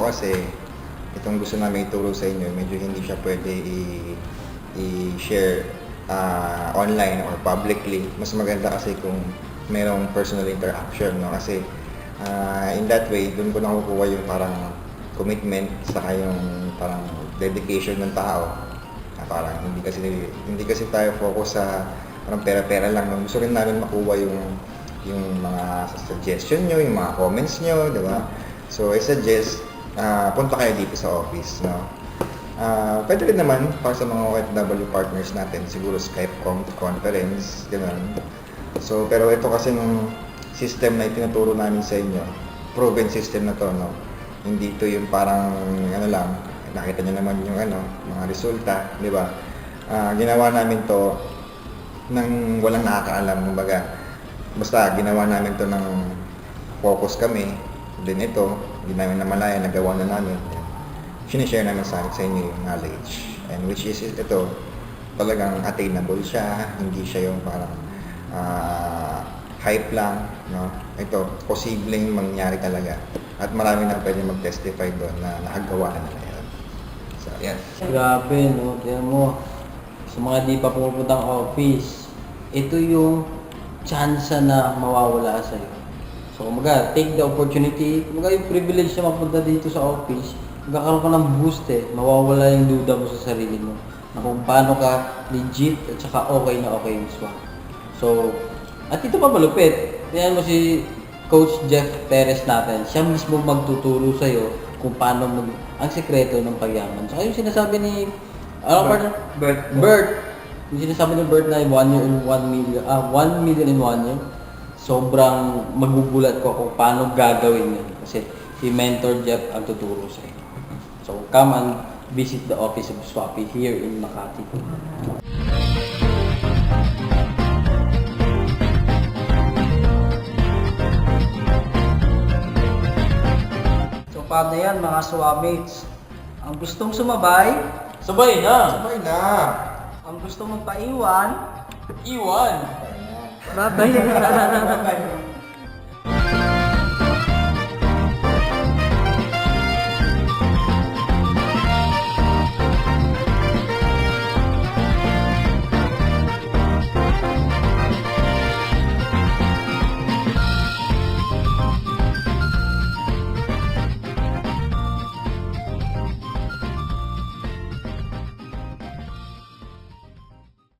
Kaso kasi, itong gusto namin ituro sa inyo, medyo hindi siya pwede i-share online or publicly. Mas maganda kasi kung merong personal interaction, no? Kasi in that way, doon ko nakukuha yung parang commitment saka yung parang dedication ng tao. Parang hindi kasi tayo focus sa parang pera-pera lang. No? Gusto rin namin makuha yung mga suggestion nyo, yung mga comments nyo, di ba? So, I suggest, punta kayo dito sa office, no? Pwede rin naman para sa mga OFW partners natin, siguro Skype conference, gano'n. So, pero ito kasi nung system na itinuturo namin sa inyo, proven system na to, no? Hindi ito yung parang, ano lang, nakita nyo naman yung mga resulta, di ba? Ginawa namin to nang walang nakakaalam, kumbaga. Basta, ginawa namin to ng focus kami, din ito, hindi namin namalaya, nagawa na namin. Sinishare namin sa inyo yung knowledge. And which is ito, talagang attainable siya, hindi siya yung parang hype lang, no? Ito, posibleng mangyari talaga. At marami na pwede mag-testify doon na nakagawa na nila yan. So, yan. Grabe, no? Kaya mo, sa mga di pa pumupuntang office, ito yung chance na mawawala sa'yo. So, kumaga, take the opportunity. Kumaga, yung privilege na mapunta dito sa office, magkakaroon ka ng boost mawawala yung duda mo sa sarili mo na kung paano ka legit at saka okay na okay yung swak. So, at ito pa malupit. Tingnan mo si Coach Jeff Perez natin. Siya mismo magtuturo sa'yo kung paano ang sekreto ng pagyaman. So, yung sinasabi ni Bert. Yung sinasabi ni Bert na 1 million in 1 year. Sobrang magugulat ko kung paano gagawin yun. Kasi si Mentor Jeff ang tuturo sa'yo. So, come and visit the office of Swappy here in Makati. So, paano yan mga Swapmates? Ang gustong sumabay, Sabay na! Sabay na! ang gustong magpaiwan, Iwan! babay.